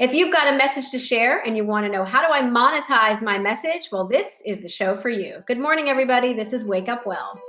If you've got a message to share and you want to know, how do I monetize my message? Well, this is the show for you. Good morning, everybody. This is Wake Up Well.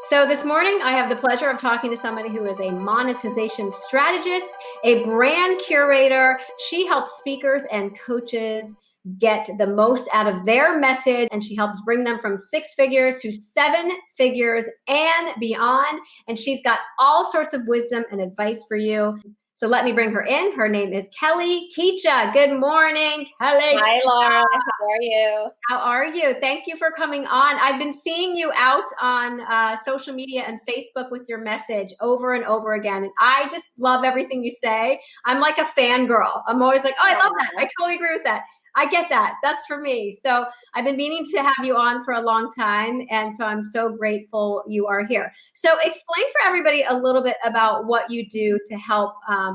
So this morning, I have the pleasure of talking to somebody who is a monetization strategist, a brand curator. She helps speakers and coaches get the most out of their message, and she helps bring them from 6 figures to 7 figures and beyond. And she's got all sorts of wisdom and advice for you. So let me bring her in. Her name is Kellie Kuecha. Good morning, Kellie. Hi, Laura. How are you? How are you? Thank you for coming on. I've been seeing you out on social media and Facebook with your message over and over again. And I just love everything you say. I'm like a fangirl. I'm always like, oh, I love that. I totally agree with that. I get that. That's for me. So I've been meaning to have you on for a long time. And so I'm so grateful you are here. So explain for everybody a little bit about what you do to help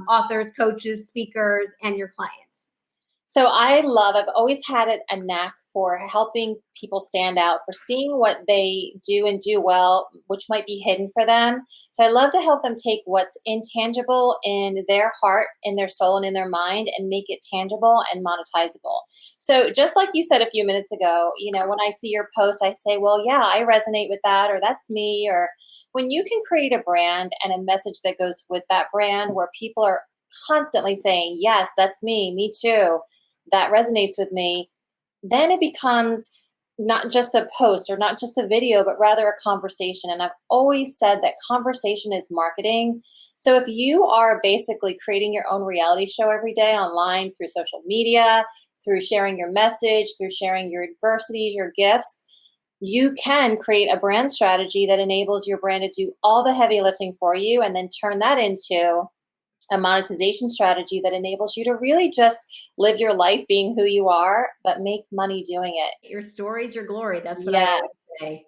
authors, coaches, speakers, and your clients. So I've always had a knack for helping people stand out, for seeing what they do and do well, which might be hidden for them. So I love to help them take what's intangible in their heart, in their soul, and in their mind and make it tangible and monetizable. So just like you said a few minutes ago, when I see your post, I say, well, yeah, I resonate with that, or that's me. Or when you can create a brand and a message that goes with that brand where people are constantly saying, yes, that's me too, that resonates with me, then it becomes not just a post or not just a video, but rather a conversation. And I've always said that conversation is marketing. So if you are basically creating your own reality show every day online through social media, through sharing your message, through sharing your adversities, your gifts, you can create a brand strategy that enables your brand to do all the heavy lifting for you, and then turn that into a monetization strategy that enables you to really just live your life being who you are, but make money doing it. Your story's your glory. That's what I always say.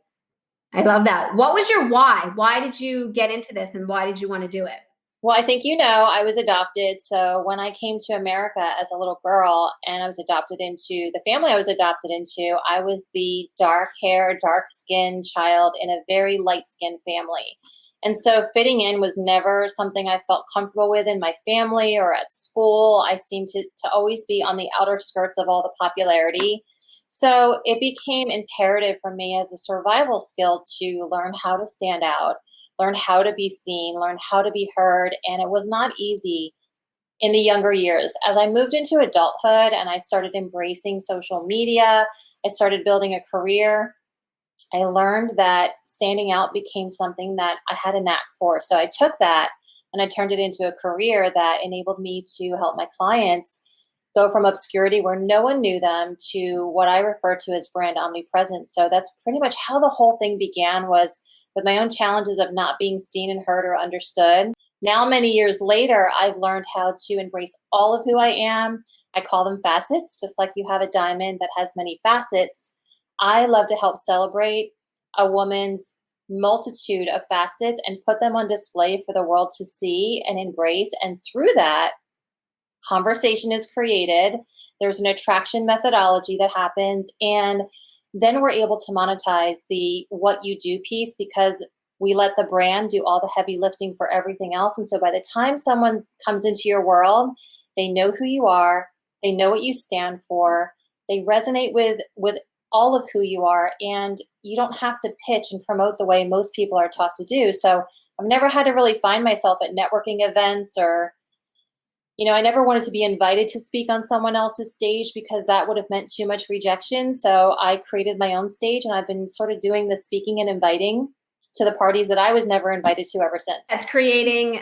I love that. What was your why? Why did you get into this, and why did you want to do it? Well, I think I was adopted. So when I came to America as a little girl and I was adopted into the family I was adopted into, I was the dark hair, dark skinned child in a very light skinned family. And so fitting in was never something I felt comfortable with in my family or at school. I seemed to always be on the outer skirts of all the popularity. So it became imperative for me as a survival skill to learn how to stand out, learn how to be seen, learn how to be heard. And it was not easy in the younger years. As I moved into adulthood and I started embracing social media, I started building a career, I learned that standing out became something that I had a knack for. So I took that and I turned it into a career that enabled me to help my clients go from obscurity where no one knew them to what I refer to as brand omnipresence. So that's pretty much how the whole thing began, was with my own challenges of not being seen and heard or understood. Now, many years later, I've learned how to embrace all of who I am. I call them facets, just like you have a diamond that has many facets. I love to help celebrate a woman's multitude of facets and put them on display for the world to see and embrace. And through that, conversation is created. There's an attraction methodology that happens. And then we're able to monetize the what you do piece, because we let the brand do all the heavy lifting for everything else. And so by the time someone comes into your world, they know who you are, they know what you stand for, they resonate with all of who you are, and you don't have to pitch and promote the way most people are taught to do. So I've never had to really find myself at networking events, or I never wanted to be invited to speak on someone else's stage because that would have meant too much rejection. So I created my own stage, and I've been sort of doing the speaking and inviting to the parties that I was never invited to ever since. That's creating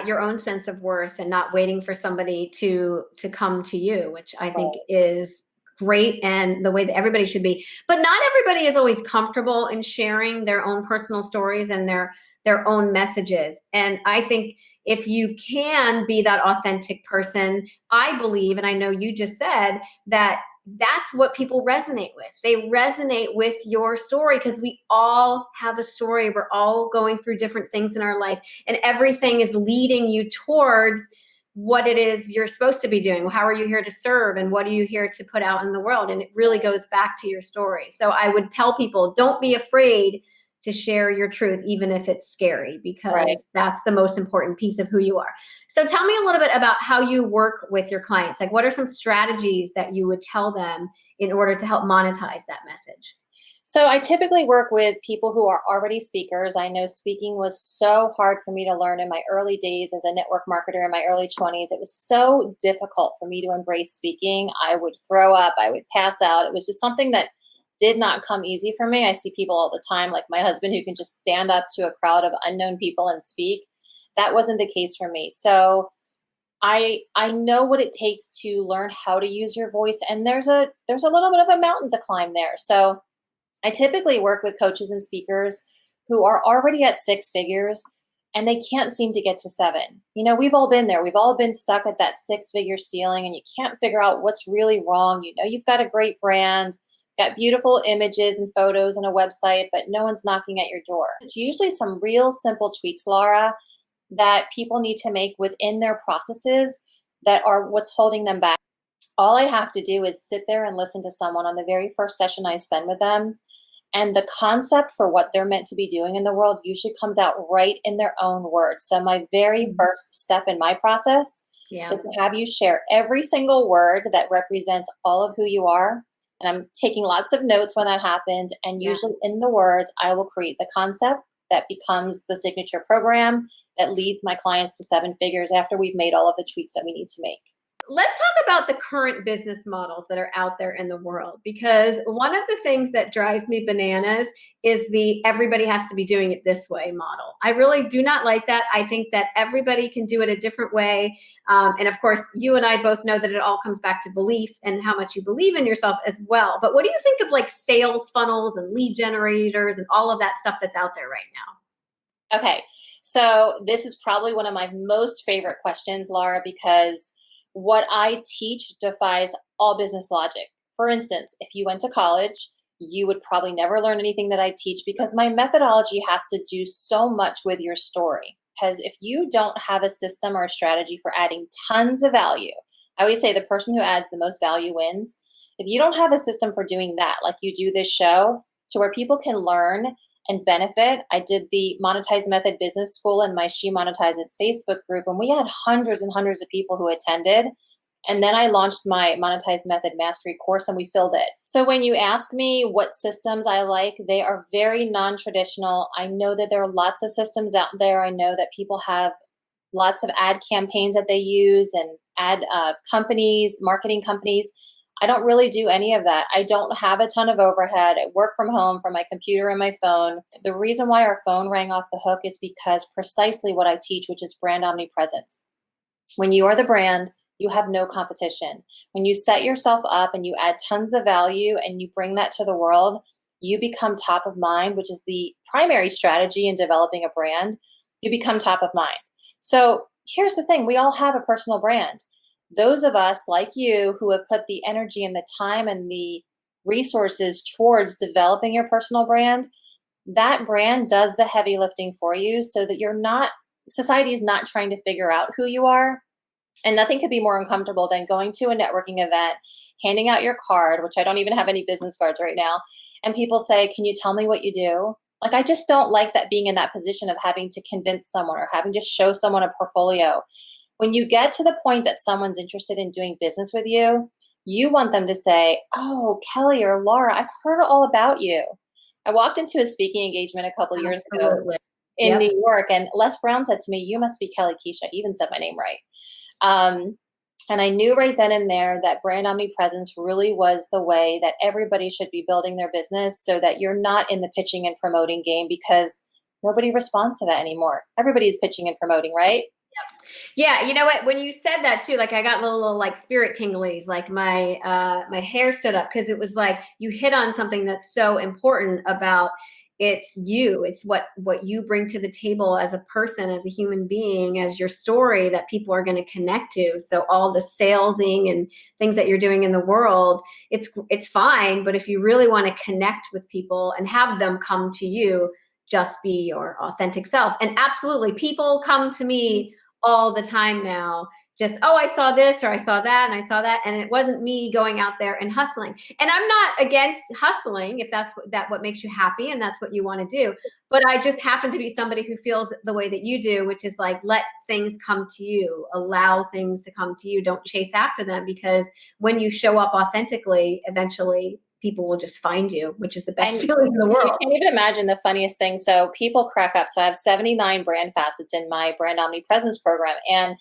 your own sense of worth and not waiting for somebody to come to you, which I think is great, and the way that everybody should be. But not everybody is always comfortable in sharing their own personal stories and their own messages. And I think if you can be that authentic person, I believe, and I know you just said that that's what people resonate with. They resonate with your story because we all have a story. We're all going through different things in our life, and everything is leading you towards what it is you're supposed to be doing. How are you here to serve, and what are you here to put out in the world? And it really goes back to your story. So I would tell people, don't be afraid to share your truth, even if it's scary, because Right. that's the most important piece of who you are. So tell me a little bit about how you work with your clients. Like, what are some strategies that you would tell them in order to help monetize that message? So I typically work with people who are already speakers. I know speaking was so hard for me to learn in my early days as a network marketer in my early 20s. It was so difficult for me to embrace speaking. I would throw up, I would pass out. It was just something that did not come easy for me. I see people all the time, like my husband, who can just stand up to a crowd of unknown people and speak. That wasn't the case for me. So I know what it takes to learn how to use your voice, and there's a little bit of a mountain to climb there. So I typically work with coaches and speakers who are already at six figures and they can't seem to get to seven. You know, we've all been there. We've all been stuck at that six-figure ceiling and you can't figure out what's really wrong. You know, you've got a great brand, got beautiful images and photos and a website, but no one's knocking at your door. It's usually some real simple tweaks, Laura, that people need to make within their processes that are what's holding them back. All I have to do is sit there and listen to someone on the very first session I spend with them. And the concept for what they're meant to be doing in the world usually comes out right in their own words. So, my very first step in my process is to have you share every single word that represents all of who you are. And I'm taking lots of notes when that happens. And usually in the words, I will create the concept that becomes the signature program that leads my clients to seven figures after we've made all of the tweaks that we need to make. Let's talk about the current business models that are out there in the world, because one of the things that drives me bananas is the everybody has to be doing it this way model. I really do not like that. I think that everybody can do it a different way. And of course, you and I both know that it all comes back to belief and how much you believe in yourself as well. But what do you think of like sales funnels and lead generators and all of that stuff that's out there right now? Okay, so this is probably one of my most favorite questions, Laura, because what I teach defies all business logic. For instance, if you went to college, you would probably never learn anything that I teach because my methodology has to do so much with your story. Because if you don't have a system or a strategy for adding tons of value, I always say the person who adds the most value wins. If you don't have a system for doing that, like you do this show, to where people can learn and benefit. I did the Monetize Method Business School in my She Monetizes Facebook group, and we had hundreds and hundreds of people who attended. And then I launched my Monetize Method Mastery course and we filled it. So when you ask me what systems I like, they are very non-traditional. I know that there are lots of systems out there. I know that people have lots of ad campaigns that they use and ad companies, marketing companies. I don't really do any of that. I don't have a ton of overhead. I work from home from my computer and my phone. The reason why our phone rang off the hook is because precisely what I teach, which is brand omnipresence. When you are the brand, you have no competition. When you set yourself up and you add tons of value and you bring that to the world, you become top of mind, which is the primary strategy in developing a brand. You become top of mind. So here's the thing. We all have a personal brand. Those of us like you who have put the energy and the time and the resources towards developing your personal brand, that brand does the heavy lifting for you so that society is not trying to figure out who you are. And nothing could be more uncomfortable than going to a networking event, handing out your card, which I don't even have any business cards right now. And people say, "Can you tell me what you do?" Like, I just don't like that, being in that position of having to convince someone or having to show someone a portfolio. When you get to the point that someone's interested in doing business with you, you want them to say, "Oh, Kellie or Laura, I've heard all about you." I walked into a speaking engagement a couple years ago Absolutely. in Yep. New York, and Les Brown said to me, "You must be Kellie Kuecha." He even said my name right. Um, and I knew right then and there that brand omnipresence really was the way that everybody should be building their business, so that you're not in the pitching and promoting game, because nobody responds to that anymore. Everybody's pitching and promoting, right? Yeah, you know what? When you said that too, like I got little like spirit tinglies, like my hair stood up, because it was like you hit on something that's so important about it's you. It's what you bring to the table as a person, as a human being, as your story that people are going to connect to. So all the salesing and things that you're doing in the world, it's fine, but if you really want to connect with people and have them come to you, just be your authentic self. And absolutely, people come to me all the time now just, oh, I saw this or I saw that and I saw that. And it wasn't me going out there and hustling. And I'm not against hustling if that's what makes you happy and that's what you want to do. But I just happen to be somebody who feels the way that you do, which is like, let things come to you, allow things to come to you. Don't chase after them, because when you show up authentically, eventually people will just find you, which is the best feeling in the world. You can't even imagine the funniest thing. So people crack up. So I have 79 brand facets in my brand omnipresence program. And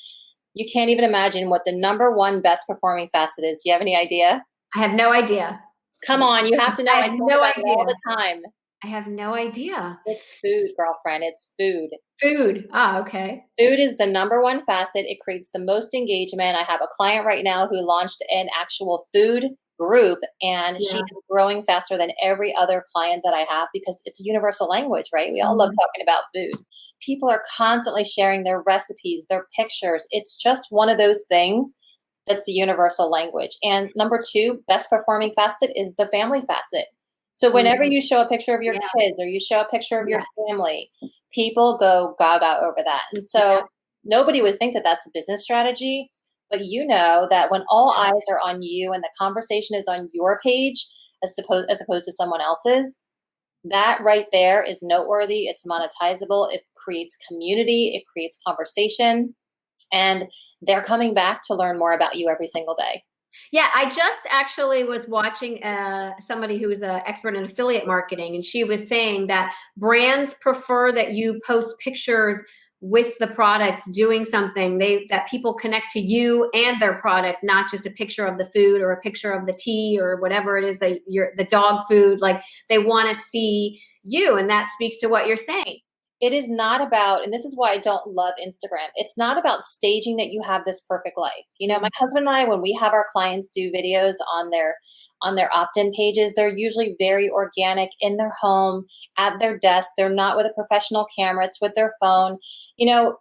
you can't even imagine what the number one best performing facet is. Do you have any idea? I have no idea. Come on, you have to know. I have no idea. All the time. I have no idea. It's food, girlfriend. It's food. Food. Ah, okay. Food is the number one facet. It creates the most engagement. I have a client right now who launched an actual food group, and she is growing faster than every other client that I have because it's a universal language, right? We all love talking about food. People are constantly sharing their recipes, their pictures. It's just one of those things that's the universal language. And number two, best performing facet is the family facet. So whenever you show a picture of your kids or you show a picture of your family, people go gaga over that. And so nobody would think that that's a business strategy, but you know that when all eyes are on you and the conversation is on your page as opposed to someone else's, that right there is noteworthy. It's monetizable. It creates community. It creates conversation. And they're coming back to learn more about you every single day. Yeah, I just actually was watching somebody who was an expert in affiliate marketing, and she was saying that brands prefer that you post pictures with the products doing something, that people connect to you and their product, not just a picture of the food or a picture of the tea or whatever it is that the dog food. Like, they want to see you, and that speaks to what you're saying. It is not about, and this is why I don't love Instagram. It's not about staging that you have this perfect life. You know, my husband and I, when we have our clients do videos on their opt-in pages, they're usually very organic in their home, at their desk. They're not with a professional camera. It's with their phone. You know,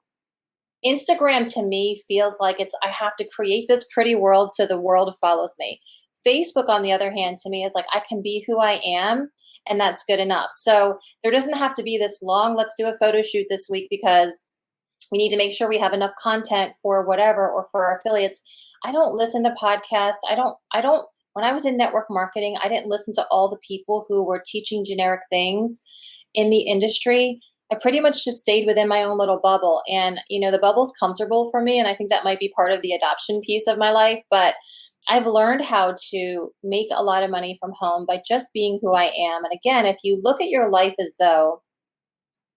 Instagram to me feels like I have to create this pretty world so the world follows me. Facebook, on the other hand, to me is like, I can be who I am, and that's good enough. So there doesn't have to be this long, let's do a photo shoot this week because we need to make sure we have enough content for whatever or for our affiliates. I don't listen to podcasts. I don't, when I was in network marketing, I didn't listen to all the people who were teaching generic things in the industry. I pretty much just stayed within my own little bubble. And, you know, the bubble's comfortable for me. And I think that might be part of the adoption piece of my life. But I've learned how to make a lot of money from home by just being who I am. And again, if you look at your life as though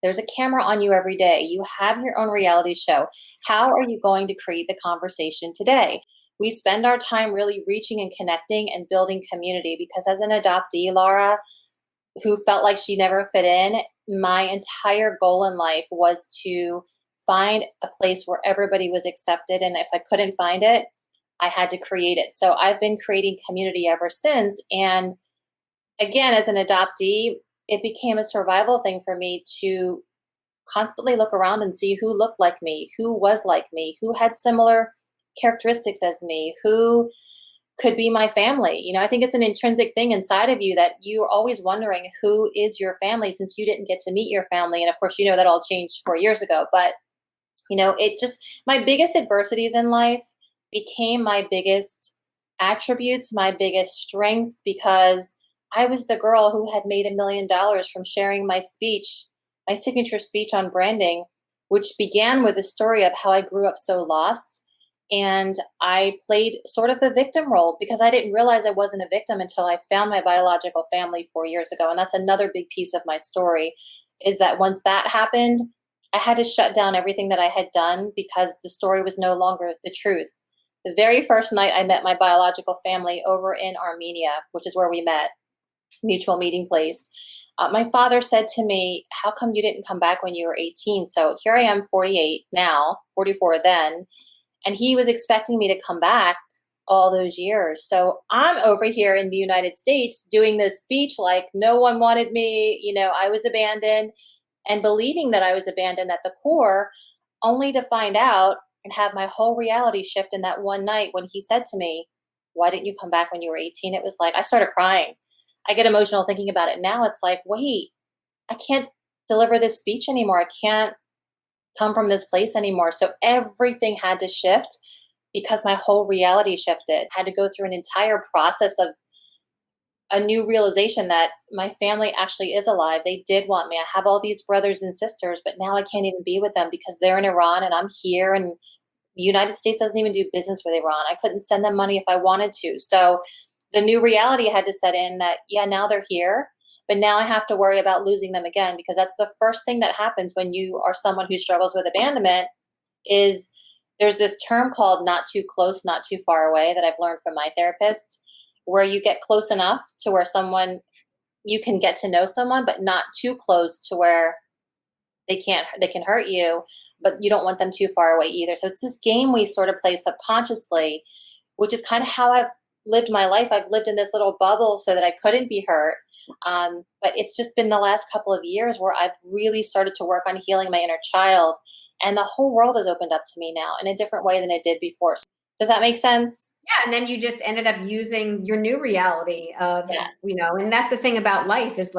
there's a camera on you every day, you have your own reality show, how are you going to create the conversation today? We spend our time really reaching and connecting and building community, because as an adoptee, Laura, who felt like she never fit in, my entire goal in life was to find a place where everybody was accepted. And if I couldn't find it, I had to create it. So I've been creating community ever since. And again, as an adoptee, it became a survival thing for me to constantly look around and see who looked like me, who was like me, who had similar characteristics as me, who could be my family. You know, I think it's an intrinsic thing inside of you that you're always wondering who is your family, since you didn't get to meet your family. And of course, you know, that all changed 4 years ago. But, you know, my biggest adversities in life became my biggest attributes, my biggest strengths, because I was the girl who had made $1 million from sharing my speech, my signature speech on branding, which began with a story of how I grew up so lost. And I played sort of the victim role because I didn't realize I wasn't a victim until I found my biological family 4 years ago. And that's another big piece of my story, is that once that happened, I had to shut down everything that I had done because the story was no longer the truth. The very first night I met my biological family over in Armenia, which is where we met, mutual meeting place, my father said to me, how come you didn't come back when you were 18? So here I am, 48 now, 44 then, and he was expecting me to come back all those years. So I'm over here in the United States doing this speech like no one wanted me, you know, I was abandoned, and believing that I was abandoned at the core, only to find out and have my whole reality shift in that one night when he said to me, why didn't you come back when you were 18? It was like, I started crying. I get emotional thinking about it now. It's like, wait, I can't deliver this speech anymore. I can't come from this place anymore. So everything had to shift because my whole reality shifted. I had to go through an entire process of a new realization that my family actually is alive. They did want me. I have all these brothers and sisters, but now I can't even be with them because they're in Iran and I'm here, and the United States doesn't even do business with Iran. I couldn't send them money if I wanted to. So the new reality had to set in that, yeah, now they're here, but now I have to worry about losing them again, because that's the first thing that happens when you are someone who struggles with abandonment. Is there's this term called not too close, not too far away that I've learned from my therapist, where you get close enough to where someone, you can get to know someone, but not too close to where they can hurt you, but you don't want them too far away either. So it's this game we sort of play subconsciously, which is kind of how I've lived my life. I've lived in this little bubble so that I couldn't be hurt. But it's just been the last couple of years where I've really started to work on healing my inner child, and the whole world has opened up to me now in a different way than it did before. Does that make sense? Yeah, and then you just ended up using your new reality of, Yes. and that's the thing about life is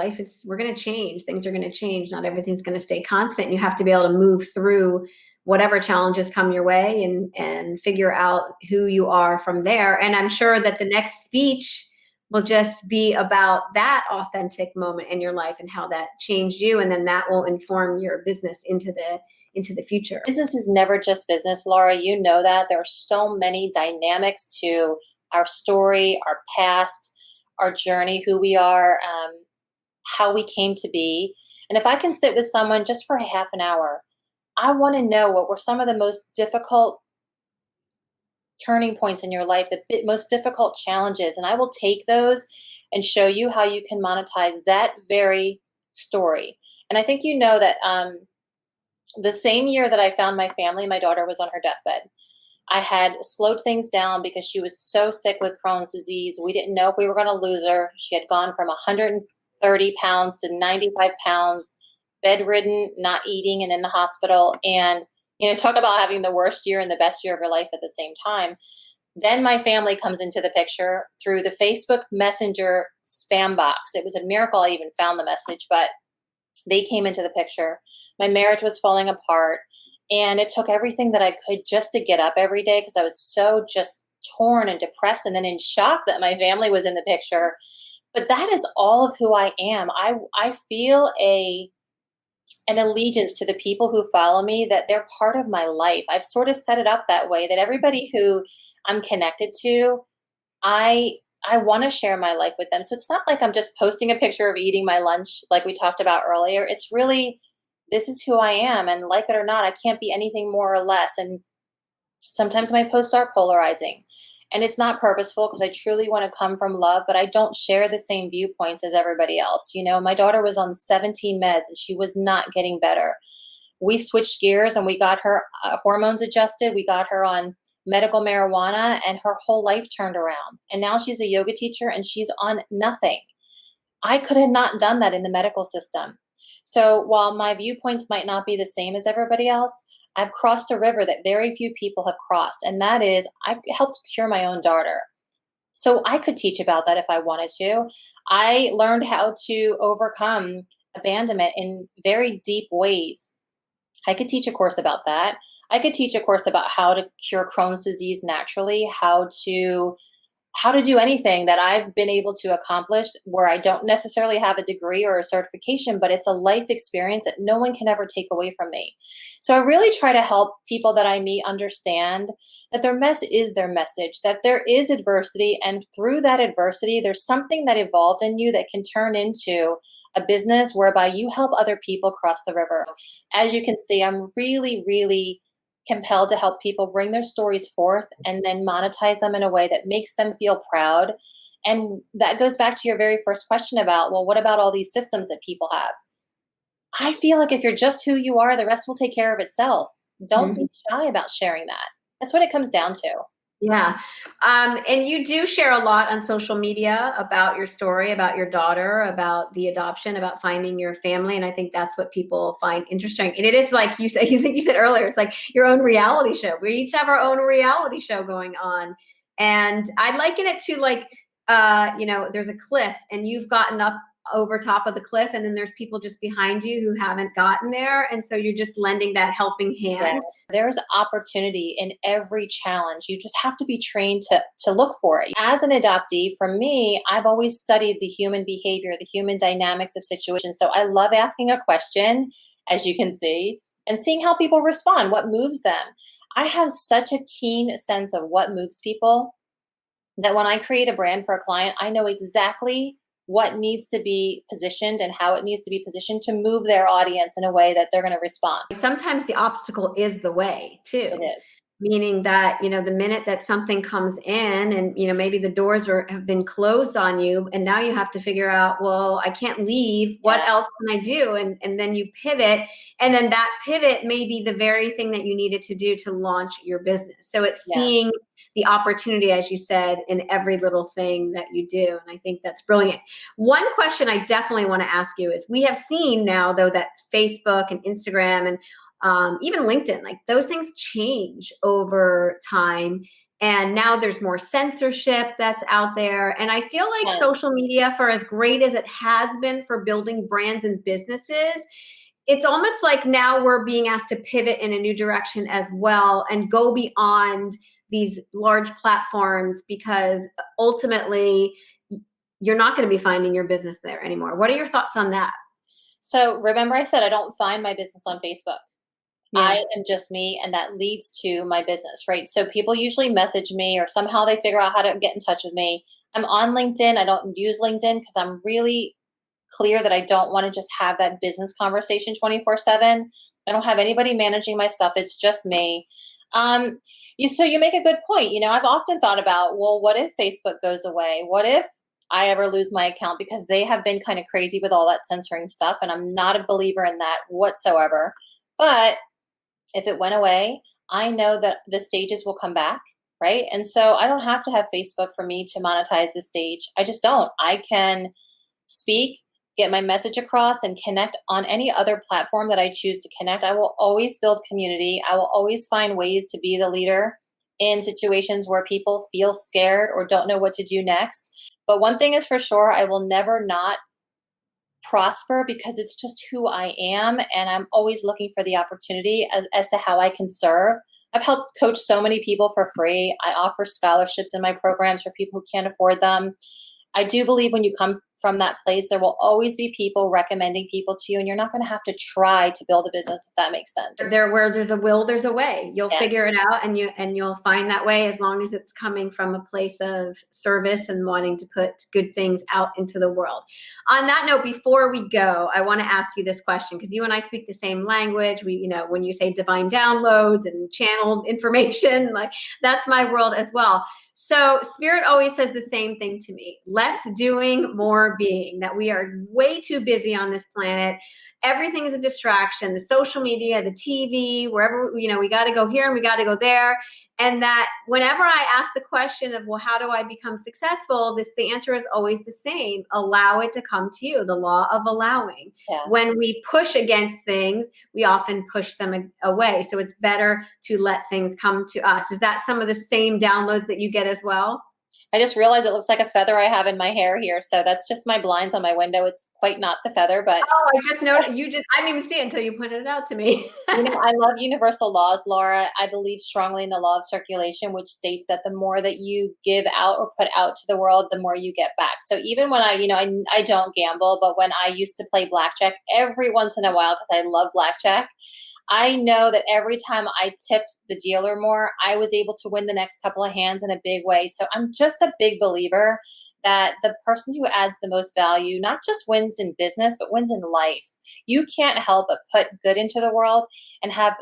we're going to change. Things are going to change. Not everything's going to stay constant. You have to be able to move through whatever challenges come your way and figure out who you are from there. And I'm sure that the next speech will just be about that authentic moment in your life and how that changed you. And then that will inform your business into the future. Business is never just business, Laura. You know that. There are so many dynamics to our story, our past, our journey, who we are, how we came to be. And if I can sit with someone just for a half an hour, I want to know what were some of the most difficult turning points in your life, the most difficult challenges. And I will take those and show you how you can monetize that very story. And I think you know that the same year that I found my family, my daughter was on her deathbed. I had slowed things down because she was so sick with Crohn's disease. We didn't know if we were going to lose her. She had gone from 130 pounds to 95 pounds, bedridden, not eating, and in the hospital. And, talk about having the worst year and the best year of your life at the same time. Then my family comes into the picture through the Facebook Messenger spam box. It was a miracle I even found the message, but they came into the picture. My marriage was falling apart, and it took everything that I could just to get up every day, because I was so just torn and depressed and then in shock that my family was in the picture. But that is all of who I am. I feel an allegiance to the people who follow me, that they're part of my life. I've sort of set it up that way, that everybody who I'm connected to, I want to share my life with them. So it's not like I'm just posting a picture of eating my lunch like we talked about earlier. It's really, this is who I am. And like it or not, I can't be anything more or less. And sometimes my posts are polarizing. And it's not purposeful, because I truly want to come from love, but I don't share the same viewpoints as everybody else. My daughter was on 17 meds and she was not getting better. We switched gears and we got her hormones adjusted. We got her on medical marijuana, and her whole life turned around. And now she's a yoga teacher and she's on nothing. I could have not done that in the medical system. So while my viewpoints might not be the same as everybody else, I've crossed a river that very few people have crossed. And that is, I helped cure my own daughter. So I could teach about that if I wanted to. I learned how to overcome abandonment in very deep ways. I could teach a course about that. I could teach a course about how to cure Crohn's disease naturally, how to do anything that I've been able to accomplish where I don't necessarily have a degree or a certification, but it's a life experience that no one can ever take away from me. So I really try to help people that I meet understand that their mess is their message, that there is adversity, and through that adversity, there's something that evolved in you that can turn into a business whereby you help other people cross the river. As you can see, I'm really, really compelled to help people bring their stories forth and then monetize them in a way that makes them feel proud. And that goes back to your very first question about, well, what about all these systems that people have? I feel like if you're just who you are, the rest will take care of itself. Don't be shy about sharing that. That's what it comes down to. Yeah. And you do share a lot on social media about your story, about your daughter, about the adoption, about finding your family. And I think that's what people find interesting. And it is like you said, you said earlier, it's like your own reality show. We each have our own reality show going on. And I liken it to like, there's a cliff and you've gotten up over top of the cliff, and then there's people just behind you who haven't gotten there, and so you're just lending that helping hand. Yes. There's opportunity in every challenge. You just have to be trained to look for it. As an adoptee, for me, I've always studied the human behavior, the human dynamics of situations. So I love asking a question, as you can see, and seeing how people respond, what moves them. I have such a keen sense of what moves people that when I create a brand for a client, I know exactly what needs to be positioned and how it needs to be positioned to move their audience in a way that they're going to respond. Sometimes the obstacle is the way too. It is. Meaning that, the minute that something comes in and, maybe the doors have been closed on you, and now you have to figure out, well, I can't leave. What else can I do? And then you pivot, and then that pivot may be the very thing that you needed to do to launch your business. So it's seeing the opportunity, as you said, in every little thing that you do. And I think that's brilliant. One question I definitely want to ask you is, we have seen now, though, that Facebook and Instagram and even LinkedIn, like those things change over time. And now there's more censorship that's out there. And I feel like social media, for as great as it has been for building brands and businesses, it's almost like now we're being asked to pivot in a new direction as well and go beyond these large platforms, because ultimately you're not going to be finding your business there anymore. What are your thoughts on that? So remember, I said I don't find my business on Facebook. I am just me, and that leads to my business, right? So people usually message me, or somehow they figure out how to get in touch with me. I'm on LinkedIn. I don't use LinkedIn because I'm really clear that I don't want to just have that business conversation 24/7. I don't have anybody managing my stuff. It's just me. So you make a good point. I've often thought about, well, what if Facebook goes away? What if I ever lose my account? Because they have been kind of crazy with all that censoring stuff, and I'm not a believer in that whatsoever. But if it went away, I know that the stages will come back, right? And so I don't have to have Facebook for me to monetize the stage. I just don't. I can speak, get my message across, and connect on any other platform that I choose to connect. I will always build community. I will always find ways to be the leader in situations where people feel scared or don't know what to do next. But one thing is for sure, I will never not prosper, because it's just who I am, and I'm always looking for the opportunity as to how I can serve. I've helped coach so many people for free. I offer scholarships in my programs for people who can't afford them. I do believe when you come from that place, there will always be people recommending people to you, and you're not going to have to try to build a business, if that makes sense. Where there's a will, there's a way. You'll figure it out, and you'll find that way, as long as it's coming from a place of service and wanting to put good things out into the world. On that note, before we go, I want to ask you this question, because you and I speak the same language. We, when you say divine downloads and channeled information, like that's my world as well. So Spirit always says the same thing to me: less doing, more being. That we are way too busy on this planet. Everything is a distraction. The social media, the TV, wherever, we got to go here and we got to go there. And that whenever I ask the question of, well, how do I become successful? The answer is always the same: allow it to come to you. The law of allowing. Yes. When we push against things, we often push them away. So it's better to let things come to us. Is that some of the same downloads that you get as well? I just realized it looks like a feather I have in my hair here. So that's just my blinds on my window. It's quite not the feather, but. Oh, I just noticed. I didn't even see it until you pointed it out to me. I love universal laws, Laura. I believe strongly in the law of circulation, which states that the more that you give out or put out to the world, the more you get back. So even when I don't gamble, but when I used to play blackjack every once in a while, because I love blackjack, I know that every time I tipped the dealer more, I was able to win the next couple of hands in a big way. So I'm just a big believer that the person who adds the most value not just wins in business, but wins in life. You can't help but put good into the world and have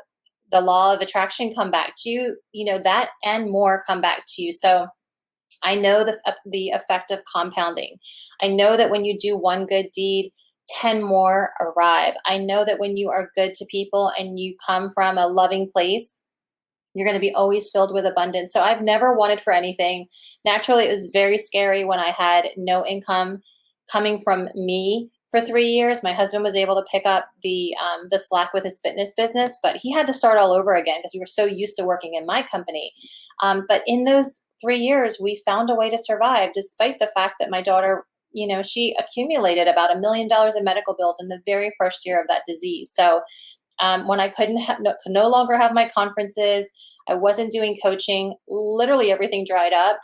the law of attraction come back to you, that and more come back to you. So I know the effect of compounding. I know that when you do one good deed, 10 more arrive. I know that when you are good to people and you come from a loving place, you're going to be always filled with abundance. So I've never wanted for anything. Naturally, it was very scary when I had no income coming from me for 3 years. My husband was able to pick up the slack with his fitness business, but he had to start all over again because we were so used to working in my company. But in those 3 years, we found a way to survive, despite the fact that my daughter she accumulated about $1 million in medical bills in the very first year of that disease. So when I could no longer have my conferences, I wasn't doing coaching, literally everything dried up.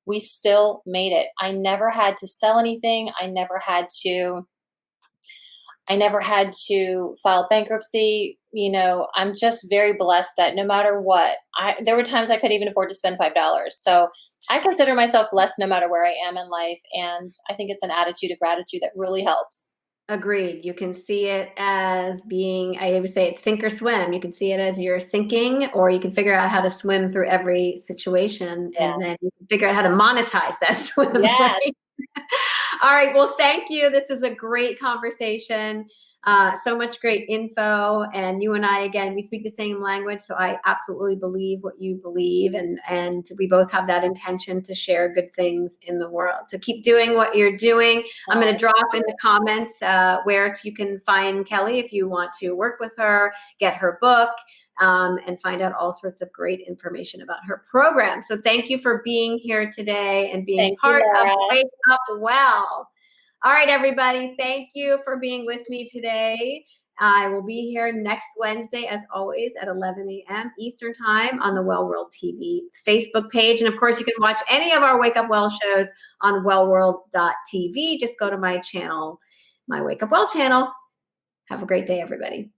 We still made it. I never had to sell anything. I never had to file bankruptcy. I'm just very blessed that no matter what, there were times I couldn't even afford to spend $5. So I consider myself blessed no matter where I am in life. And I think it's an attitude of gratitude that really helps. Agreed. You can see it as being, I would say it's sink or swim. You can see it as you're sinking, or you can figure out how to swim through every situation, Yeah. and then you can figure out how to monetize that swim. Yes. Right? All right. Well, thank you. This is a great conversation. So much great info. And you and I, again, we speak the same language. So I absolutely believe what you believe. And we both have that intention to share good things in the world. So keep doing what you're doing. I'm going to drop in the comments where you can find Kellie if you want to work with her, get her book, and find out all sorts of great information about her program. So thank you for being here today and being part of Wake Up Well. All right, everybody. Thank you for being with me today. I will be here next Wednesday, as always, at 11 a.m. Eastern Time on the Well World TV Facebook page. And of course, you can watch any of our Wake Up Well shows on wellworld.tv. Just go to my channel, my Wake Up Well channel. Have a great day, everybody.